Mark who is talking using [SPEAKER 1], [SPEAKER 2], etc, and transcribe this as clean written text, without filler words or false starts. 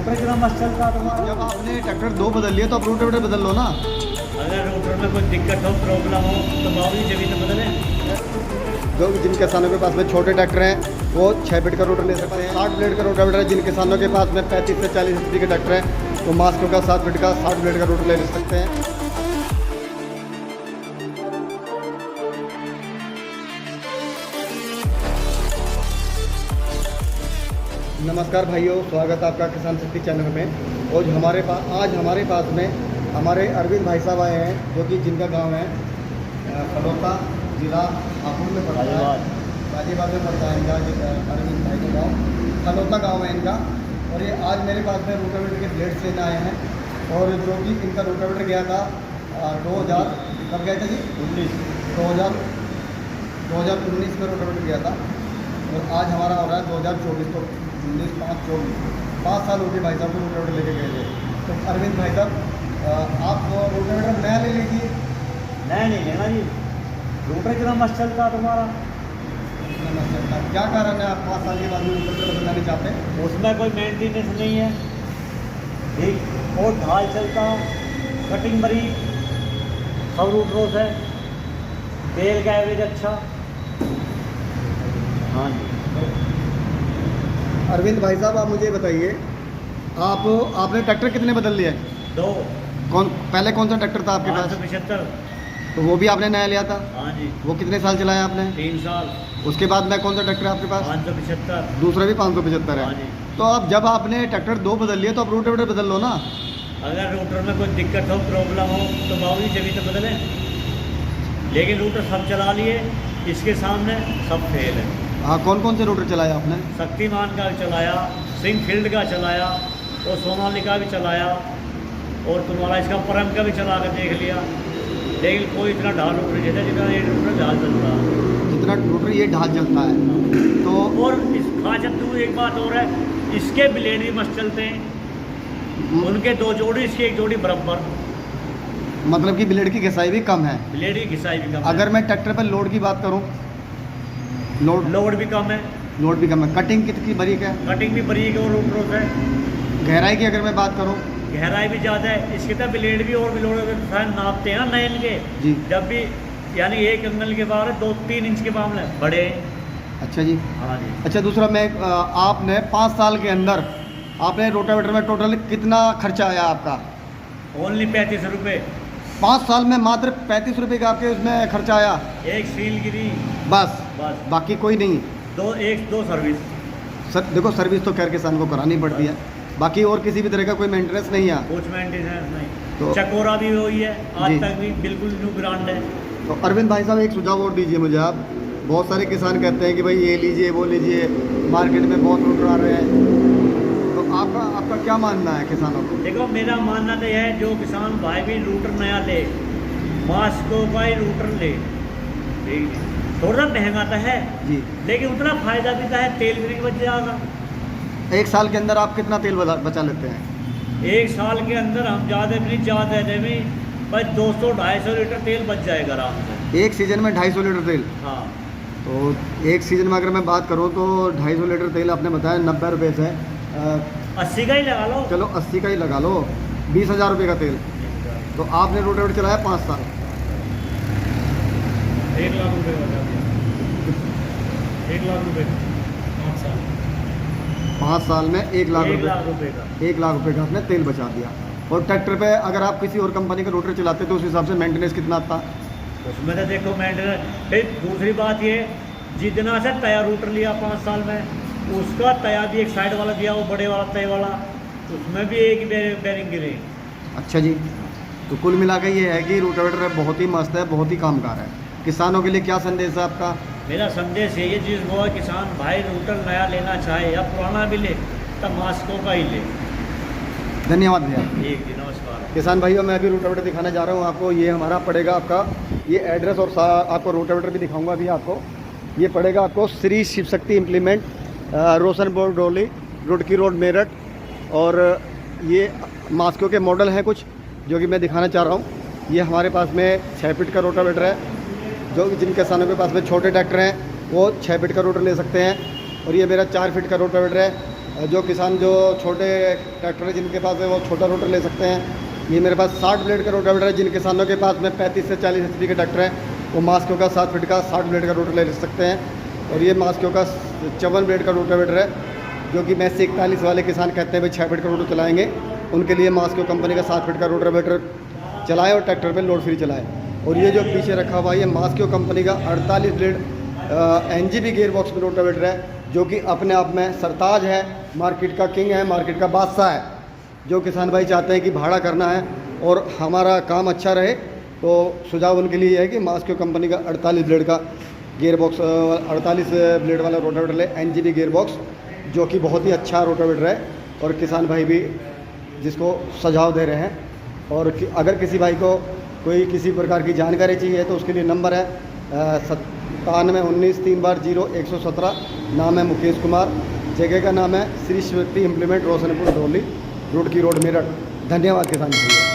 [SPEAKER 1] Router कितना मस्त चलता तुम्हारा।
[SPEAKER 2] जब आपने ट्रैक्टर 2 बदल लिया तो आप रोटावेटर बदल लो ना।
[SPEAKER 1] अगर रूटर में कोई दिक्कत हो, प्रॉब्लम हो तो बावली जमीन तो बदलें।
[SPEAKER 2] जो जिन किसानों के पास में छोटे ट्रैक्टर हैं वो 6 फीट का रोटर ले सकते हैं। 60 ब्लेड का रोटावेटर है। जिन किसानों के पास में 35 से 40 HP के ट्रैक्टर हैं वो मास्को का 7 फीट का 60 ब्लेड का रोटर ले सकते हैं। नमस्कार भाइयों, स्वागत है आपका किसान शक्ति चैनल में। और आज हमारे पास में हमारे अरविंद भाई साहब आए हैं, जो कि जिनका गांव है फलोता, जिला हापुड़ में पड़ता है, गाजियाबाद में पड़ता है इनका। अरविंद भाई का गाँव फलोता गाँव है इनका। और ये आज मेरे पास में रोटावेटर के ब्लेड्स लेने आए हैं। और जो कि इनका रोटावेटर गया था 2000 कब गया था जी 2019 में रोटावेटर गया था। और आज हमारा हो रहा है 2024 को 5 साल हो गए भाई साहब को रोटावेटर लेके गए थे। तो अरविंद भाई साहब आप रोटावेटर नया ले लीजिए।
[SPEAKER 1] नया नहीं लेना जी, रूटर कितना मस्त चलता तुम्हारा।
[SPEAKER 2] क्या कारण है आप 5 साल के बाद में रोटावेटर बदलना नहीं चाहते?
[SPEAKER 1] उसमें कोई मेंटेनेंस नहीं है, ठीक, और ढाल चलता, कटिंग बड़ी, सब रूटरों से, तेल का एवरेज अच्छा। हाँ जी।
[SPEAKER 2] अरविंद भाई साहब आप मुझे बताइए, आपने ट्रैक्टर कितने बदल लिए?
[SPEAKER 1] 2।
[SPEAKER 2] पहले कौन सा ट्रैक्टर था आपके पास?
[SPEAKER 1] 575।
[SPEAKER 2] तो वो भी आपने नया लिया था?
[SPEAKER 1] हाँ जी।
[SPEAKER 2] वो कितने साल चलाया आपने?
[SPEAKER 1] 3 साल।
[SPEAKER 2] उसके बाद में कौन सा ट्रैक्टर है आपके पास?
[SPEAKER 1] 575।
[SPEAKER 2] दूसरा भी 575
[SPEAKER 1] हाँ
[SPEAKER 2] है।
[SPEAKER 1] जी।
[SPEAKER 2] तो अब जब आपने ट्रैक्टर 2 बदल लिया तो आप रोटावेटर बदल लो ना।
[SPEAKER 1] अगर रूटर में कोई दिक्कत हो, प्रॉब्लम हो तो बावली जमीन तो बदलें। लेकिन रूटर सब चला लिए, इसके सामने सब फेल है।
[SPEAKER 2] हाँ, कौन कौन से रोटर चलाया आपने?
[SPEAKER 1] शक्तिमान का चलाया, सिंह फील्ड का चलाया, और सोनालिका भी चलाया, और तुम्हारा इसका परम का भी चला कर देख लिया। लेकिन कोई इतना ढाल रूटर नहीं है जितना ये रूटर ढाल चलता है।
[SPEAKER 2] जितना रोटर ये ढाल चलता है। तो
[SPEAKER 1] और इस खासियत तो एक बात और है, इसके ब्लेड भी मस्त चलते हैं। उनके 2 जोड़ी, इसकी 1 जोड़ी बराबर।
[SPEAKER 2] मतलब कि ब्लेड की घिसाई भी कम है।
[SPEAKER 1] ब्लेड की घिसाई भी कम
[SPEAKER 2] अगर मैं ट्रैक्टर पर लोड की बात करूँ,
[SPEAKER 1] है, लोड भी कम है।
[SPEAKER 2] लोड भी कम है। कटिंग कितनी बारीक है?
[SPEAKER 1] कटिंग भी बारीक है और रूटरों से।
[SPEAKER 2] गहराई की अगर मैं बात करूँ,
[SPEAKER 1] गहराई भी ज़्यादा है। इसके तो ब्लेड भी और भी लोड फैन नापते हैं ना नयन के
[SPEAKER 2] जी,
[SPEAKER 1] जब भी, यानी 1 अंगल के बाहर 2-3 इंच के मामले बड़े हैं।
[SPEAKER 2] अच्छा जी।
[SPEAKER 1] हाँ जी।
[SPEAKER 2] अच्छा, दूसरा मैं आपने 5 साल के अंदर आपने रोटावेटर में टोटल कितना खर्चा आया आपका?
[SPEAKER 1] ओनली 35 रुपये।
[SPEAKER 2] 5 साल में मात्र 35 रुपये का आपके उसमें खर्चा आया?
[SPEAKER 1] एक सील गिरी,
[SPEAKER 2] बस
[SPEAKER 1] बस।
[SPEAKER 2] बाकी कोई नहीं?
[SPEAKER 1] 2 सर्विस।
[SPEAKER 2] सर देखो, सर्विस तो खैर किसान को करानी पड़ती है, बाकी और किसी भी तरह का कोई मेंटेनेंस नहीं है।
[SPEAKER 1] कुछ मेंटेनेंस नहीं।
[SPEAKER 2] तो
[SPEAKER 1] चकोरा भी वही है, आज
[SPEAKER 2] जी।
[SPEAKER 1] तक भी बिल्कुल न्यू ब्रांड है।
[SPEAKER 2] तो अरविंद भाई साहब एक सुझाव और दीजिए मुझे आप। बहुत सारे किसान कहते हैं कि भाई ये लीजिए वो लीजिए, मार्केट में बहुत रोटर आ रहे हैं। तो आपका क्या मानना है किसानों को?
[SPEAKER 1] देखो, मेरा मानना तो यह है, जो किसान भाई भी रूटर नया ले, मास्को का ही रूटर ले। ठीक है, थोड़ा महंगा तो है
[SPEAKER 2] जी,
[SPEAKER 1] लेकिन उतना फायदा भी तो है, तेल भी नहीं बच जाएगा।
[SPEAKER 2] 1 साल के अंदर आप कितना तेल बचा लेते हैं?
[SPEAKER 1] 1 साल के अंदर हम ज़्यादा भी नहीं, ज़्यादा में बस 200-250 लीटर तेल बच जाएगा आराम से।
[SPEAKER 2] एक सीजन में 250 लीटर तेल?
[SPEAKER 1] हाँ।
[SPEAKER 2] तो एक सीजन में अगर मैं बात करूँ तो 250 लीटर तेल आपने बताया 90 रुपये से
[SPEAKER 1] 80 का ही लगा लो।
[SPEAKER 2] चलो 80 का ही लगा लो, 20,000 रुपये का तेल। तो आपने रोटावेटर चलाया 5 साल,
[SPEAKER 1] 1 लाख रुपये बचा दिया। 1 लाख रुपये 5 साल।
[SPEAKER 2] 5 साल में 1 लाख
[SPEAKER 1] 1
[SPEAKER 2] रुपये,
[SPEAKER 1] लाख रुपये का।
[SPEAKER 2] 1 लाख रुपये का आपने तेल बचा दिया। और ट्रैक्टर पे अगर आप किसी और कंपनी का रोटर चलाते तो उस हिसाब से मेंटेनेंस कितना आता?
[SPEAKER 1] उसमें तो देखो मेंटेनेंस। फिर दूसरी बात ये, जितना से तया रूटर लिया 5 साल में, उसका तया भी एक साइड वाला दिया, वो बड़े वाला तय वाला, उसमें भी एक बेरिंग गिरे।
[SPEAKER 2] अच्छा जी। तो कुल मिला के ये है कि रोटावेटर बहुत ही मस्त है, बहुत ही कामगार है। किसानों के लिए क्या संदेश है आपका?
[SPEAKER 1] मेरा संदेश यही है, जिस वो किसान भाई रूटर नया लेना चाहे या पुराना भी ले, तब मास्को का ही ले।
[SPEAKER 2] धन्यवाद भैया।
[SPEAKER 1] ठीक जी, नमस्कार।
[SPEAKER 2] किसान भाइयों, मैं अभी रोटावेटर दिखाने जा रहा हूँ आपको। ये हमारा पड़ेगा आपका ये एड्रेस, और आपको रोटावेटर भी दिखाऊंगा अभी आपको। ये पड़ेगा आपको श्री शिव शक्ति इम्प्लीमेंट, रोशनपुर डोली, रुड़की रोड, मेरठ। और ये मास्को के मॉडल हैं कुछ जो कि मैं दिखाना चाह रहा हूँ। ये हमारे पास में 6 फीट का रोटावेटर है। जो जिन किसानों के पास में छोटे ट्रैक्टर हैं वो 6 फीट का रोटर ले सकते हैं। और ये मेरा 4 फीट का रोटावेटर है जो किसान जो छोटे ट्रैक्टर है जिनके पास है वो छोटा रोटर ले सकते हैं। ये मेरे पास 60 ब्लेड का रोटावेटर है। जिन किसानों के पास में 35 से 40 HP के ट्रैक्टर है वो मास्को का 7 फीट का 60 ब्लेड का रोटर ले सकते हैं। और ये मास्को का 54 ब्लेड का रोटावेटर है, जो कि मैसी 41 वाले किसान कहते हैं भाई 6 फीट का रोटर चलाएँगे, उनके लिए मास्को कंपनी का 7 फीट का रोटावेटर चलाएँ और ट्रैक्टर पर लोड फ्री चलाएँ। और ये जो पीछे रखा हुआ है ये मास्को कंपनी का 48 ब्लेड NGB गियर बॉक्स में रोटावेटर है, जो कि अपने आप में सरताज है, मार्केट का किंग है, मार्केट का बादशाह है। जो किसान भाई चाहते हैं कि भाड़ा करना है और हमारा काम अच्छा रहे, तो सुझाव उनके लिए है कि मास्को कंपनी का 48 ब्लेड का गियर बॉक्स 48 ब्लेड वाला रोटावेटर ले, NGB गियर बॉक्स, जो कि बहुत ही अच्छा रोटावेटर है। और किसान भाई भी जिसको सुझाव दे रहे हैं। और अगर किसी भाई को कोई किसी प्रकार की जानकारी चाहिए तो उसके लिए नंबर है 9719300117। नाम है मुकेश कुमार, जगह का नाम है श्री शक्ति इम्प्लीमेंट रोशनपुर डोली, रोड की रोड मेरठ। धन्यवाद किसान भाई।